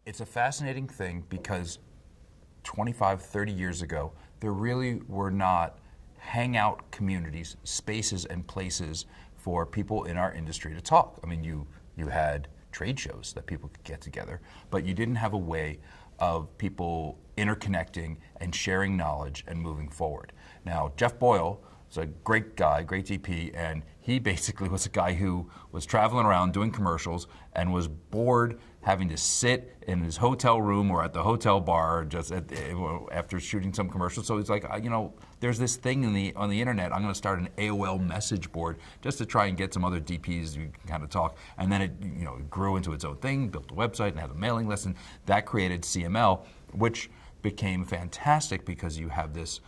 It's a fascinating thing because 25, 30 years ago, there really were not hangout communities, spaces and places for people in our industry to talk. I mean, you had trade shows that people could get together, but you didn't have a way of people interconnecting and sharing knowledge and moving forward. Now, Jeff Boyle is a great guy, great DP, and he basically was a guy who was traveling around doing commercials and was bored having to sit in his hotel room or at the hotel bar just after shooting some commercials. So he's like, there's this thing on the internet. I'm going to start an AOL message board just to try and get some other DPs who can kind of talk. And then it grew into its own thing, built a website and had a mailing list, and that created CML, which became fantastic because you have this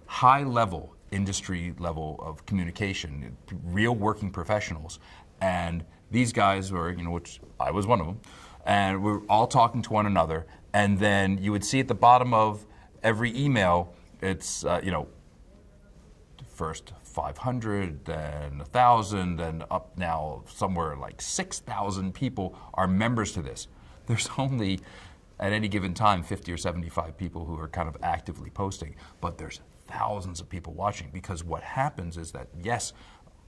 high level, industry level of communication, real working professionals. And these guys were, which I was one of them, and we were all talking to one another. And then you would see at the bottom of every email, it's, first 500, then 1,000, and up now somewhere like 6,000 people are members to this. There's only, at any given time, 50 or 75 people who are kind of actively posting, but there's thousands of people watching, because what happens is that, yes,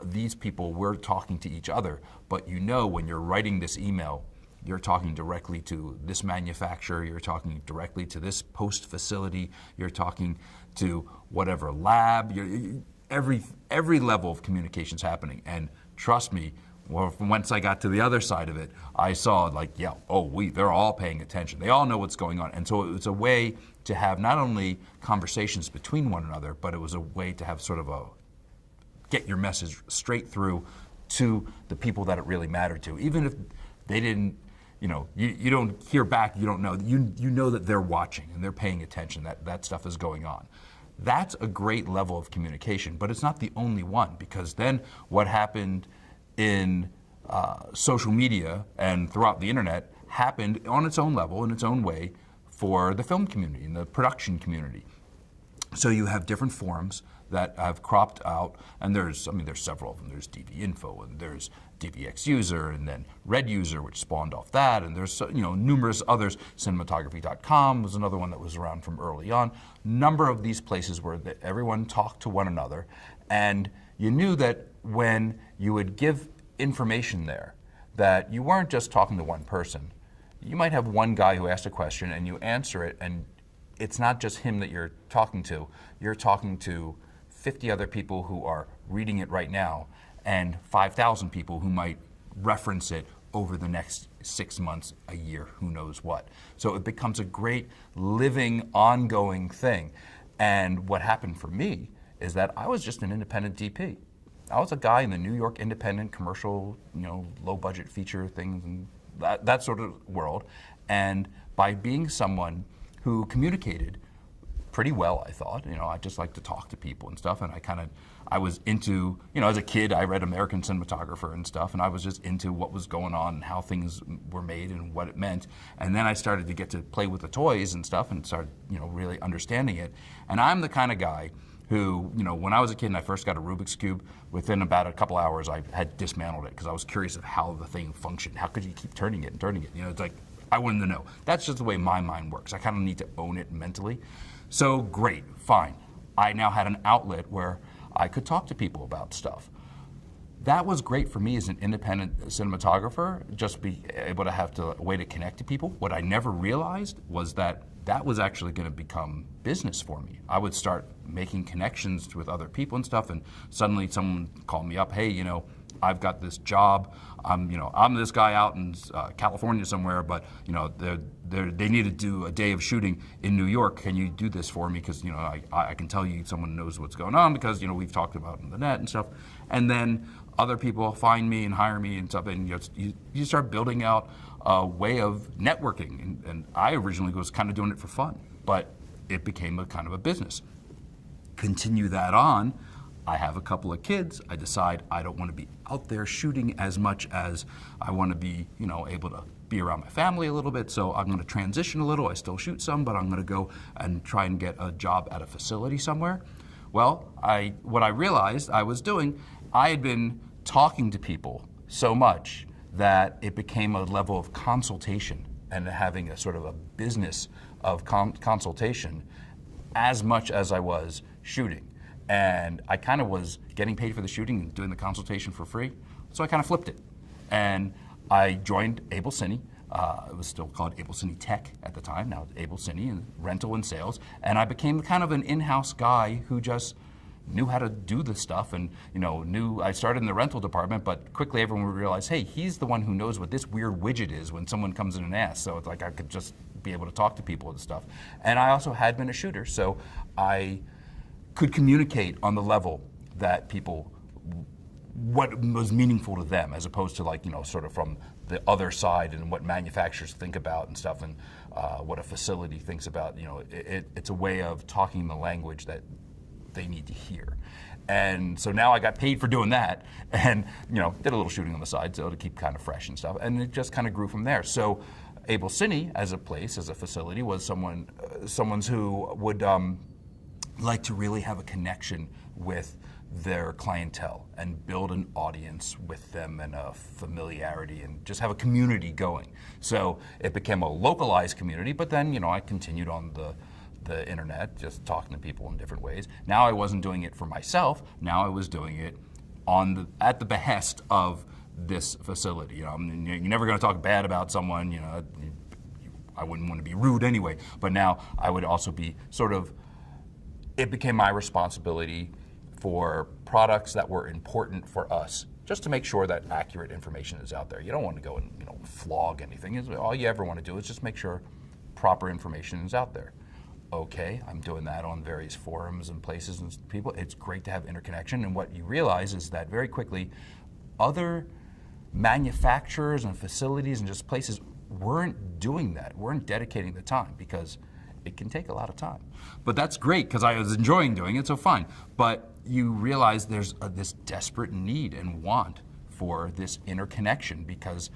these people were talking to each other, but when you're writing this email, you're talking directly to this manufacturer, you're talking directly to this post facility, you're talking to whatever lab, every level of communication's happening. And trust me, once I got to the other side of it, I saw they're all paying attention. They all know what's going on. And so it was a way to have not only conversations between one another, but it was a way to have sort of get your message straight through to the people that it really mattered to. Even if they didn't, you don't hear back, you don't know, you know that they're watching and they're paying attention, that stuff is going on. That's a great level of communication, but it's not the only one, because then what happened in social media and throughout the internet happened on its own level, in its own way, for the film community and the production community. So you have different forums that have cropped out, and there's several of them. There's DV Info, and there's DVX User, and then Red User, which spawned off that, and there's numerous others. Cinematography.com was another one that was around from early on. Number of these places where everyone talked to one another, and you knew that when you would give information there, that you weren't just talking to one person. You might have one guy who asked a question, and you answer it, and it's not just him that you're talking to. You're talking to 50 other people who are reading it right now, and 5,000 people who might reference it over the next 6 months, a year, who knows what. So it becomes a great living, ongoing thing. And what happened for me is that I was just an independent DP. I was a guy in the New York independent commercial, low budget feature things and that sort of world. And by being someone who communicated pretty well, I thought, I just like to talk to people and stuff. And I was into, as a kid, I read American Cinematographer and stuff, and I was just into what was going on and how things were made and what it meant. And then I started to get to play with the toys and stuff and started, really understanding it. And I'm the kind of guy who, when I was a kid and I first got a Rubik's Cube, within about a couple hours I had dismantled it because I was curious of how the thing functioned. How could you keep turning it and turning it? It's like, I wanted to know. That's just the way my mind works. I kind of need to own it mentally. So great, fine. I now had an outlet where I could talk to people about stuff. That was great for me as an independent cinematographer, just be able to have a way to connect to people. What I never realized was that was actually going to become business for me. I would start making connections with other people and stuff, and suddenly someone called me up, hey, I've got this job. I'm this guy out in California somewhere, but they need to do a day of shooting in New York. Can you do this for me? Because I can tell you someone knows what's going on because we've talked about it on the net and stuff. And then other people find me and hire me and stuff, and you start building out a way of networking. And I originally was kind of doing it for fun, but it became a kind of a business. Continue that on. I have a couple of kids. I decide I don't want to be out there shooting as much as I want to be, able to be around my family a little bit. So I'm going to transition a little. I still shoot some, but I'm going to go and try and get a job at a facility somewhere. Well, what I realized I was doing, I had been talking to people so much that it became a level of consultation and having a sort of a business of consultation as much as I was shooting. And I kind of was getting paid for the shooting and doing the consultation for free, so I kind of flipped it. And I joined Abel Cine. It was still called Abel Cine Tech at the time. Now it's Abel Cine and rental and sales. And I became kind of an in-house guy who just knew how to do this stuff, and knew I started in the rental department, but quickly everyone would realize, hey, he's the one who knows what this weird widget is when someone comes in and asks. So it's like I could just be able to talk to people and stuff. And I also had been a shooter, so I could communicate on the level that people, what was meaningful to them, as opposed to sort of from the other side and what manufacturers think about and stuff, and what a facility thinks about. It's a way of talking the language that they need to hear. And so now I got paid for doing that, and did a little shooting on the side so to keep kind of fresh and stuff, and it just kind of grew from there. So Abel Cine as a place, as a facility, was someone's who would like to really have a connection with their clientele and build an audience with them and a familiarity and just have a community going. So it became a localized community, but then I continued on the internet, just talking to people in different ways. Now I wasn't doing it for myself. Now I was doing it at the behest of this facility. You're never going to talk bad about someone. I wouldn't want to be rude anyway. But now I would also be it became my responsibility for products that were important for us, just to make sure that accurate information is out there. You don't want to go and flog anything. All you ever want to do is just make sure proper information is out there. Okay, I'm doing that on various forums and places and people. It's great to have interconnection, and what you realize is that very quickly, other manufacturers and facilities and just places weren't doing that, weren't dedicating the time, because it can take a lot of time. But that's great, because I was enjoying doing it, so fine. But you realize there's this desperate need and want for this interconnection, because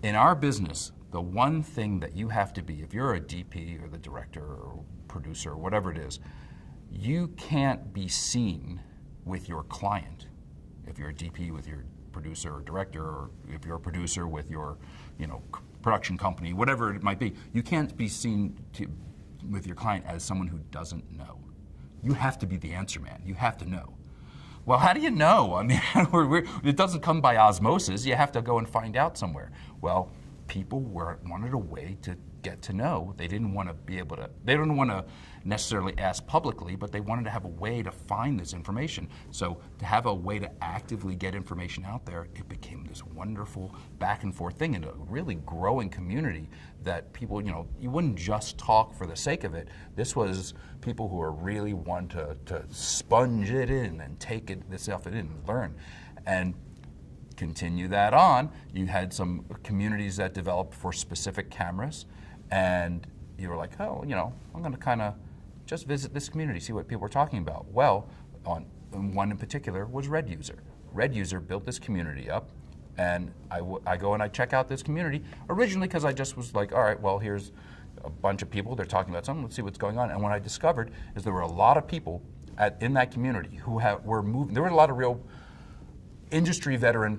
in our business, the one thing that you have to be, if you're a DP or the director or producer or whatever it is, you can't be seen with your client. If you're a DP with your producer or director, or if you're a producer with your production company, whatever it might be, you can't be seen with your client as someone who doesn't know. You have to be the answer man. You have to know. Well, how do you know? I mean, it doesn't come by osmosis. You have to go and find out somewhere. Well, people wanted a way to get to know. They didn't want to necessarily ask publicly, but they wanted to have a way to find this information. So to have a way to actively get information out there, it became this wonderful back and forth thing, and a really growing community that people, you wouldn't just talk for the sake of it. This was people who are really want to sponge it in and take this stuff in and learn. And continue that on, you had some communities that developed for specific cameras, and you were like, oh, I'm going to kind of just visit this community, see what people are talking about. Well, one in particular was Red User. Red User built this community up, and I go and I check out this community, originally because I just was like, all right, well, here's a bunch of people, they're talking about something, let's see what's going on. And what I discovered is there were a lot of people in that community who were moving. There were a lot of real industry veteran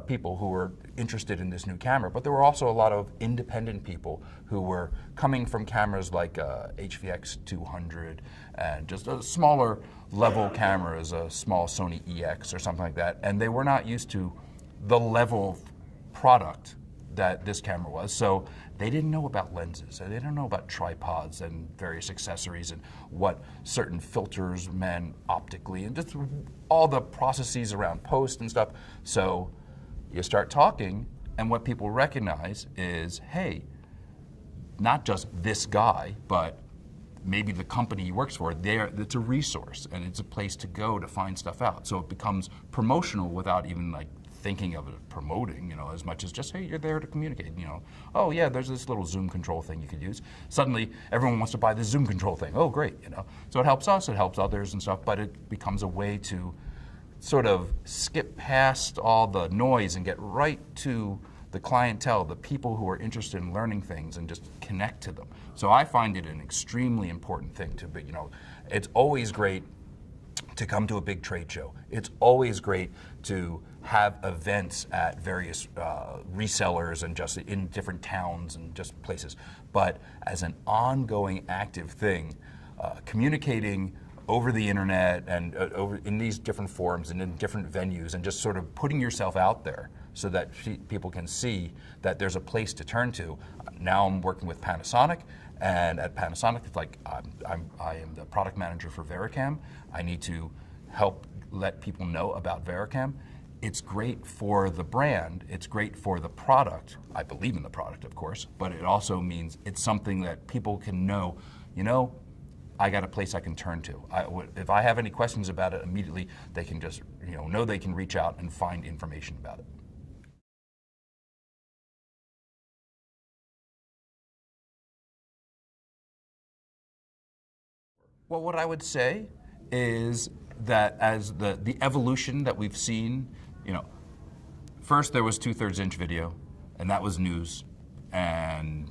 people who were interested in this new camera, but there were also a lot of independent people who were coming from cameras like HVX 200 and just a smaller level cameras, a small Sony EX or something like that, and they were not used to the level of product that this camera was. So they didn't know about lenses, and they didn't know about tripods and various accessories and what certain filters meant optically and just all the processes around post and stuff. So you start talking, and what people recognize is, hey, not just this guy, but maybe the company he works for, it's a resource and it's a place to go to find stuff out. So it becomes promotional without even thinking of it promoting, as much as just, hey, you're there to communicate, oh yeah, there's this little zoom control thing you could use. Suddenly, everyone wants to buy this zoom control thing. Oh, great, So it helps us, it helps others and stuff, but it becomes a way to sort of skip past all the noise and get right to the clientele, the people who are interested in learning things, and just connect to them. So I find it an extremely important thing to be, it's always great to come to a big trade show. It's always great to have events at various resellers and just in different towns and just places. But as an ongoing active thing, communicating over the internet and over in these different forums and in different venues and just sort of putting yourself out there so that people can see that there's a place to turn to. Now I'm working with Panasonic, and at Panasonic, it's like I am the product manager for Varicam. I need to help let people know about Varicam. It's great for the brand, it's great for the product. I believe in the product, of course, but it also means it's something that people can know, I got a place I can turn to. If I have any questions about it immediately, they can just know they can reach out and find information about it. Well, what I would say is that as the evolution that we've seen, first there was 2/3 inch video, and that was news, and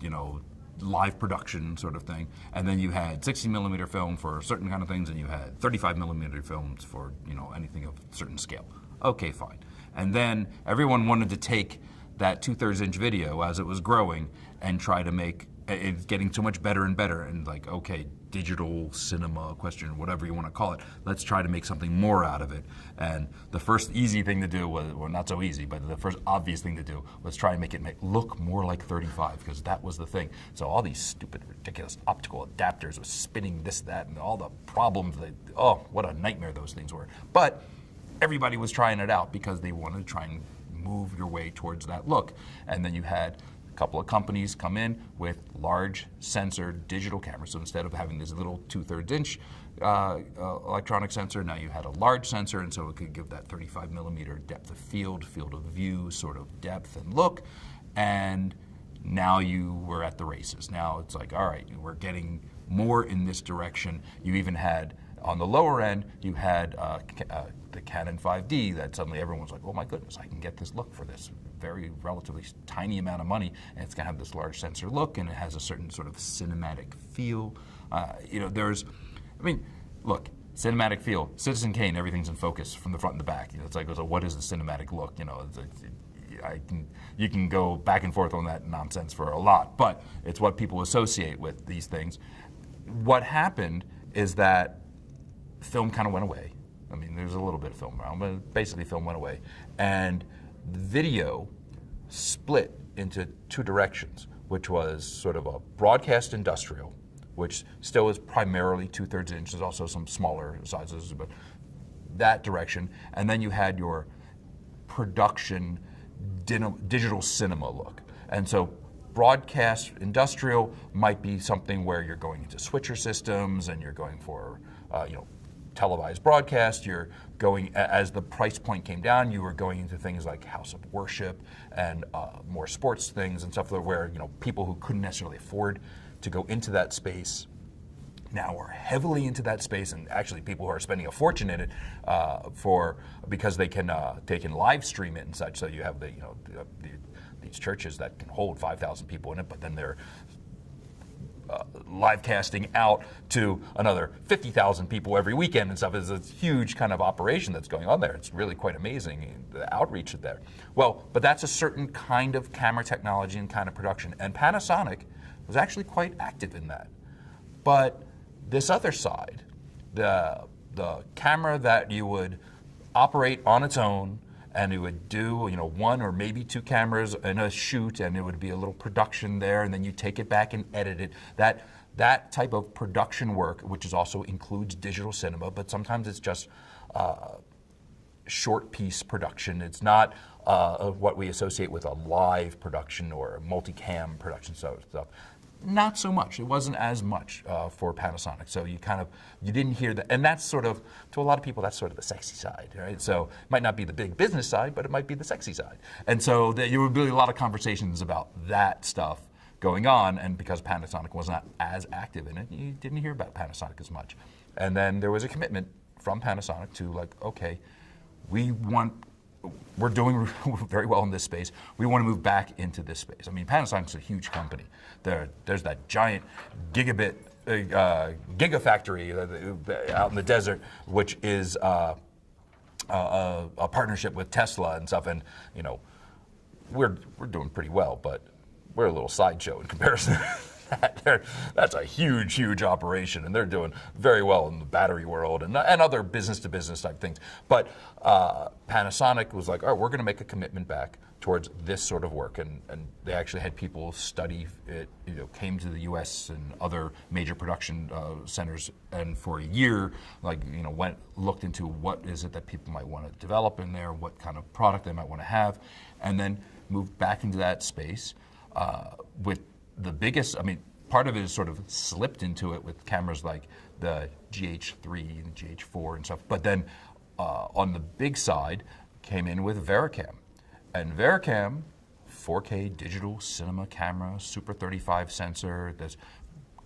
live production sort of thing. And then you had 60 millimeter film for certain kind of things, and you had 35 millimeter films for anything of certain scale. Okay, fine. And then everyone wanted to take that 2/3 inch video as it was growing and try to make it's getting so much better and better, and like, okay, digital cinema question, whatever you want to call it, let's try to make something more out of it. And the first easy thing to do was, well, not so easy, but the first obvious thing to do was try and make it look more like 35, because that was the thing. So all these stupid, ridiculous optical adapters with spinning this, that, and all the problems, oh, what a nightmare those things were. But everybody was trying it out because they wanted to try and move your way towards that look. And then you had couple of companies come in with large sensor digital cameras. So instead of having this little 2/3 inch electronic sensor, now you had a large sensor, and so it could give that 35 millimeter depth of field of view sort of depth and look. And now you were at the races. Now it's like, all right, we're getting more in this direction. You even had, on the lower end, you had the Canon 5D that suddenly everyone's like, oh my goodness, I can get this look for this very relatively tiny amount of money, and it's going to have this large sensor look, and it has a certain sort of cinematic feel. Look, cinematic feel, Citizen Kane, everything's in focus from the front and the back. It's like, so what is the cinematic look? You can go back and forth on that nonsense for a lot, but it's what people associate with these things. What happened is that film kind of went away. I mean, there's a little bit of film around, but basically film went away. And video split into two directions, which was sort of a broadcast industrial, which still is primarily 2/3 inch. There's also some smaller sizes, but that direction. And then you had your production digital cinema look. And so broadcast industrial might be something where you're going into switcher systems and you're going for, televised broadcast. You're going, as the price point came down, you were going into things like house of worship and more sports things and stuff where people who couldn't necessarily afford to go into that space now are heavily into that space, and actually people who are spending a fortune in it because they can live stream it and such. So you have these churches that can hold 5,000 people in it, but then they're live casting out to another 50,000 people every weekend and stuff. Is a huge kind of operation that's going on there. It's really quite amazing, the outreach there. Well, but that's a certain kind of camera technology and kind of production, and Panasonic was actually quite active in that. But this other side, the camera that you would operate on its own, and it would do one or maybe two cameras in a shoot, and it would be a little production there, and then you take it back and edit it. That type of production work, which also includes digital cinema, but sometimes it's just short piece production. It's not what we associate with a live production or multicam production stuff. Not so much. It wasn't as much for Panasonic. So you didn't hear that. And that's sort of, to a lot of people, that's sort of the sexy side, right? So it might not be the big business side, but it might be the sexy side. And so there would be a lot of conversations about that stuff going on. And because Panasonic was not as active in it, you didn't hear about Panasonic as much. And then there was a commitment from Panasonic to like, okay, we're doing very well in this space. We want to move back into this space. I mean, Panasonic's a huge company. There's that giant gigabit gigafactory out in the desert, which is a partnership with Tesla and stuff. And we're doing pretty well, but we're a little sideshow in comparison. That's a huge operation, and they're doing very well in the battery world and other business-to-business type things. But Panasonic was like, all right, we're going to make a commitment back towards this sort of work, and they actually had people study it, came to the U.S. and other major production centers, and for a year, looked into what is it that people might want to develop in there, what kind of product they might want to have, and then moved back into that space with the biggest, part of it is sort of slipped into it with cameras like the GH3 and GH4 and stuff. But then on the big side came in with Varicam. And Varicam, 4K digital cinema camera, Super 35 sensor, this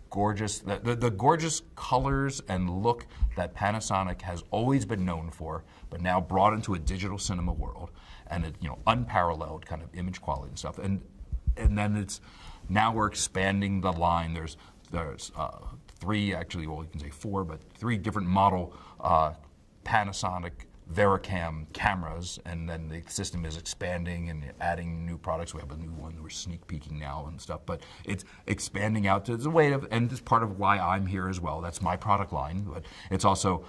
gorgeous, the gorgeous colors and look that Panasonic has always been known for, but now brought into a digital cinema world, and it, unparalleled kind of image quality and stuff. And then now we're expanding the line. There's three, actually, well, you can say four, but three different model Panasonic Varicam cameras, and then the system is expanding and adding new products. We have a new one that we're sneak peeking now and stuff, but it's expanding out to, it's a way of, and it's part of why I'm here as well. That's my product line, but it's also,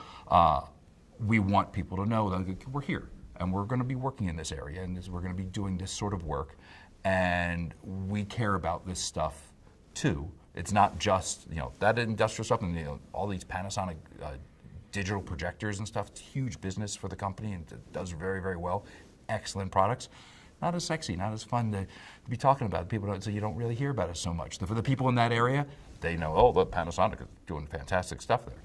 we want people to know that we're here and we're going to be working in this area, and we're going to be doing this sort of work. And we care about this stuff too. It's not just that industrial stuff and all these Panasonic digital projectors and stuff. It's huge business for the company, and it does very, very well. Excellent products. Not as sexy, not as fun to be talking about. People don't, so you don't really hear about it so much. For the people in that area, they know, oh, look, Panasonic is doing fantastic stuff there.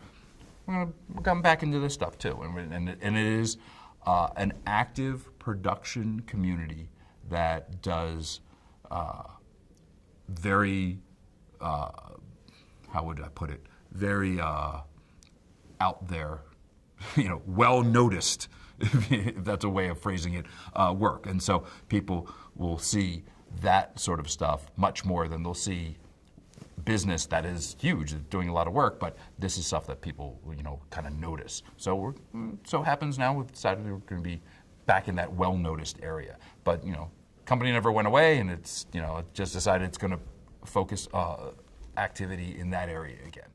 We're coming back into this stuff too, and it is an active production community that does very, how would I put it, very out there, well noticed, if that's a way of phrasing it, work. And so people will see that sort of stuff much more than they'll see business that is huge, doing a lot of work, but this is stuff that people, kind of notice. So so happens now we've decided we're going to be back in that well-noticed area. But, company never went away, and it's, it just decided it's going to focus activity in that area again.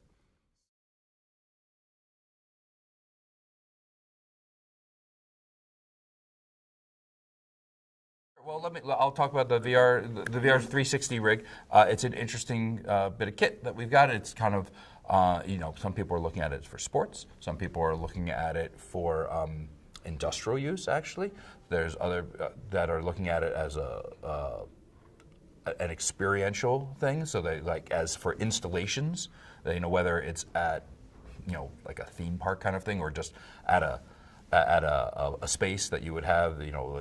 Well, I'll talk about the VR 360 rig. It's an interesting bit of kit that we've got. It's kind of, some people are looking at it for sports. Some people are looking at it for industrial use, actually. There's other that are looking at it as an experiential thing. So they as for installations, whether it's at, like a theme park kind of thing, or just at a space that you would have,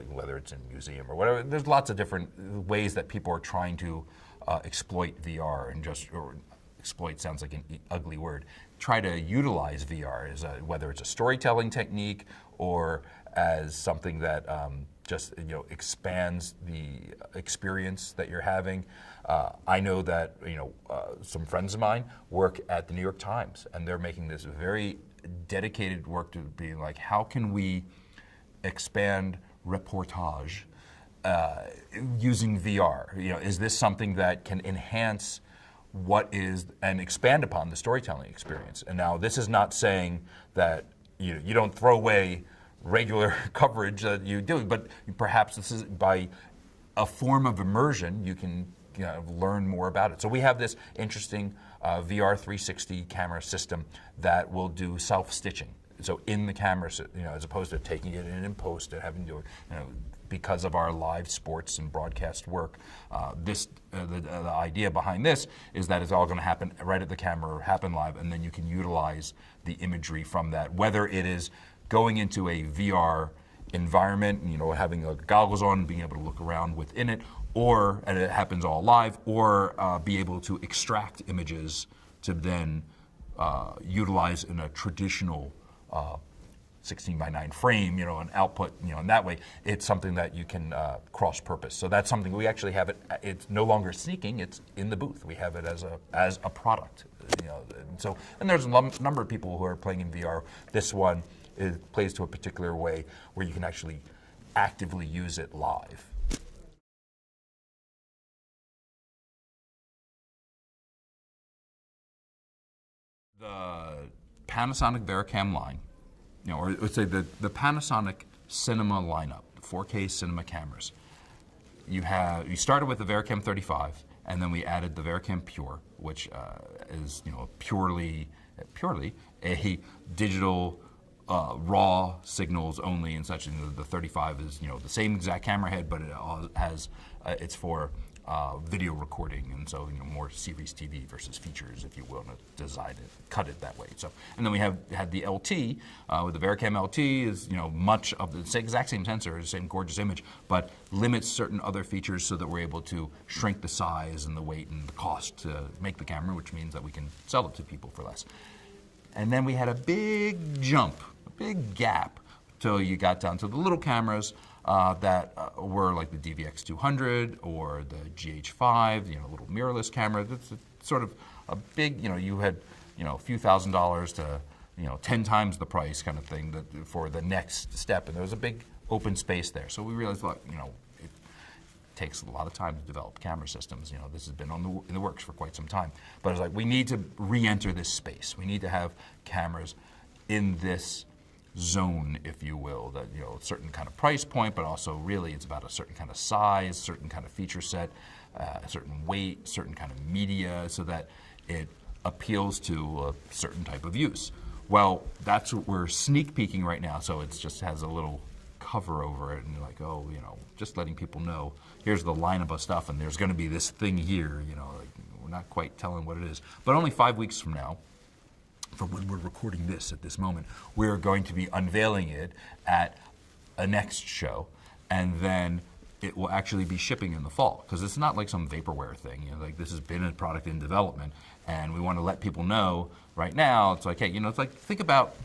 whether it's in a museum or whatever. There's lots of different ways that people are trying to exploit VR, and or exploit sounds like an ugly word. Try to utilize VR as whether it's a storytelling technique or as something that just expands the experience that you're having. I know that some friends of mine work at the New York Times, and they're making this very dedicated work to being like, how can we expand reportage using VR? Is this something that can enhance what is and expand upon the storytelling experience? And now this is not saying that you don't throw away regular coverage that you do, but perhaps this is by a form of immersion you can learn more about it. So we have this interesting VR 360 camera system that will do self-stitching. So in the camera, as opposed to taking it in post and having to, because of our live sports and broadcast work, the idea behind this is that it's all going to happen right at the camera, or happen live, and then you can utilize the imagery from that, whether it is going into a VR environment, having goggles on and being able to look around within it, and it happens all live, or be able to extract images to then utilize in a traditional 16:9 frame, an output, and that way it's something that you can cross-purpose. So that's something we actually have it. It's no longer sneaking; it's in the booth. We have it as a product, and there's a number of people who are playing in VR. This one plays to a particular way where you can actually actively use it live. The Panasonic Varicam line, or let's say the Panasonic cinema lineup, 4K cinema cameras. You started with the Varicam 35, and then we added the Varicam Pure, which is purely a digital raw signals only and such. And the 35 is the same exact camera head, but it has it's for video recording, and so more series TV versus features, if you will, and design it, cut it that way. So, and then we had the LT with the Varicam LT is much of the exact same sensor, the same gorgeous image, but limits certain other features so that we're able to shrink the size and the weight and the cost to make the camera, which means that we can sell it to people for less. And then we had a big jump, a big gap, till you got down to the little cameras that were like the DVX200 or the GH5, little mirrorless camera. That's sort of a big, you had, a few $1,000s to, 10 times the price kind of thing for the next step. And there was a big open space there. So we realized, look, it takes a lot of time to develop camera systems. This has been in the works for quite some time. But it's like, we need to re-enter this space. We need to have cameras in this zone, if you will, that a certain kind of price point, but also really it's about a certain kind of size, certain kind of feature set, a certain weight, certain kind of media, so that it appeals to a certain type of use. Well, that's what we're sneak peeking right now, so it just has a little cover over it, and you're like, oh, just letting people know, here's the lineup of stuff, and there's going to be this thing here, like, we're not quite telling what it is. But only 5 weeks from now, from when we're recording this at this moment, we're going to be unveiling it at a next show, and then it will actually be shipping in the fall, because it's not like some vaporware thing. Like, this has been a product in development, and we want to let people know right now. It's like, hey, it's like, think about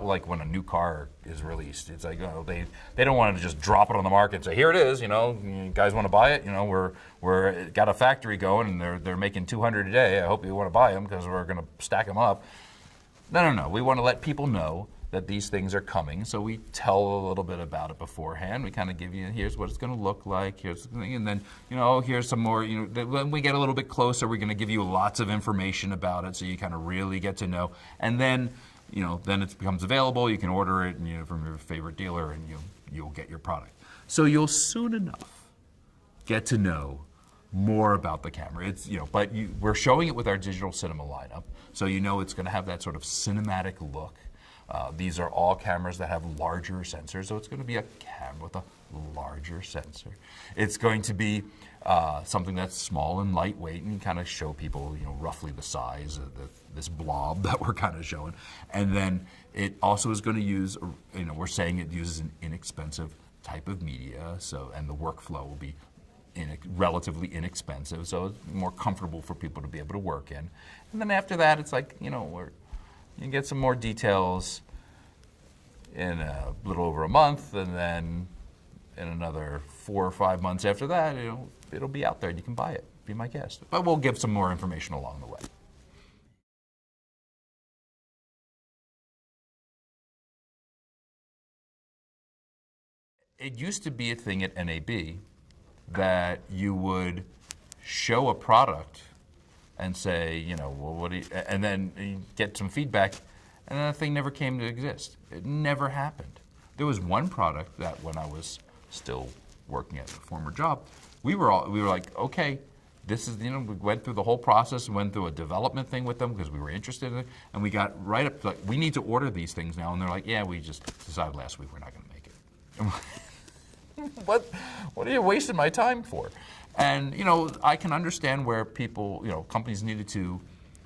like when a new car is released. It's like, they don't want to just drop it on the market and say, here it is, you guys want to buy it? We're got a factory going, and they're making 200 a day. I hope you want to buy them, because we're going to stack them up. No. We want to let people know that these things are coming, so we tell a little bit about it beforehand. We kind of give you, here's what it's going to look like, here's the thing, and then, here's some more, when we get a little bit closer, we're going to give you lots of information about it, so you kind of really get to know. And then, then it becomes available, you can order it from your favorite dealer, and you'll get your product. So you'll soon enough get to know more about the camera. It's, but we're showing it with our digital cinema lineup, so it's going to have that sort of cinematic look. These are all cameras that have larger sensors, so it's going to be a camera with a larger sensor. It's going to be something that's small and lightweight, and kind of show people, roughly the size of this blob that we're kind of showing. And then it also is going to use, we're saying it uses an inexpensive type of media, and the workflow will be relatively inexpensive, so it's more comfortable for people to be able to work in. And then after that, it's like, you can get some more details in a little over a month, and then in another 4 or 5 months after that, it'll be out there and you can buy it. Be my guest. But we'll give some more information along the way. It used to be a thing at NAB that you would show a product and say, well, what do you, and then you get some feedback, and then the thing never came to exist. It never happened. There was one product that when I was still working at a former job, we were like, okay, this is, we went through the whole process and went through a development thing with them because we were interested in it, and we got right up to, like, we need to order these things now, and they're like, yeah, we just decided last week we're not going to make it. What are you wasting my time for? And I can understand where people, companies needed to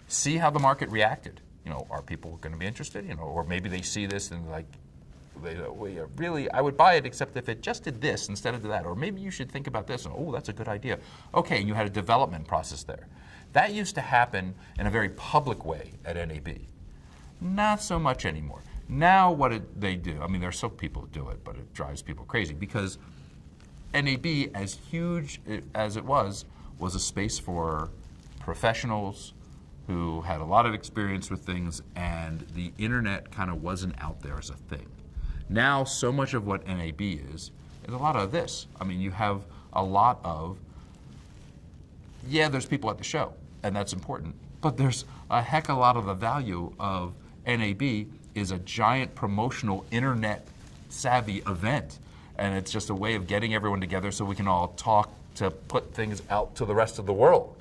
see how the market reacted. Are people going to be interested? Or maybe they see this and like, really, I would buy it except if it just did this instead of that. Or maybe you should think about this. And, oh, that's a good idea. Okay, and you had a development process there. That used to happen in a very public way at NAB. Not so much anymore. Now what they do, I mean, there's some people who do it, but it drives people crazy because NAB, as huge as it was a space for professionals who had a lot of experience with things, and the internet kind of wasn't out there as a thing. Now, so much of what NAB is a lot of this. I mean, you have a lot of, there's people at the show, and that's important, but there's a heck of a lot of the value of NAB is a giant promotional internet savvy event. And it's just a way of getting everyone together so we can all talk to put things out to the rest of the world.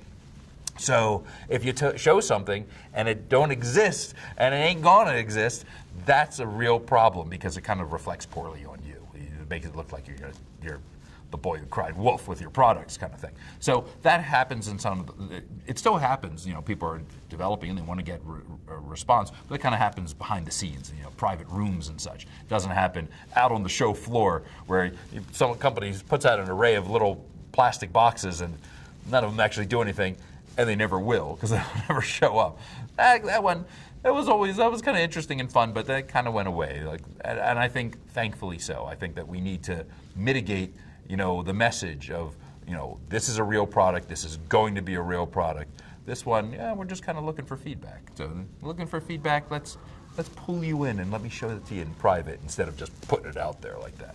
So if you show something and it don't exist and it ain't gonna exist, that's a real problem because it kind of reflects poorly on you. It makes it look like you're the boy who cried wolf with your products kind of thing. So that happens in it still happens, people are developing and they want to get a response, but it kind of happens behind the scenes, private rooms and such. It doesn't happen out on the show floor where some company puts out an array of little plastic boxes and none of them actually do anything, and they never will because they'll never show up. That one, that was kind of interesting and fun, but that kind of went away. And I think, thankfully so. I think that we need to mitigate the message of, this is a real product, this is going to be a real product. This one, we're just kind of looking for feedback. So looking for feedback, let's pull you in and let me show it to you in private instead of just putting it out there like that.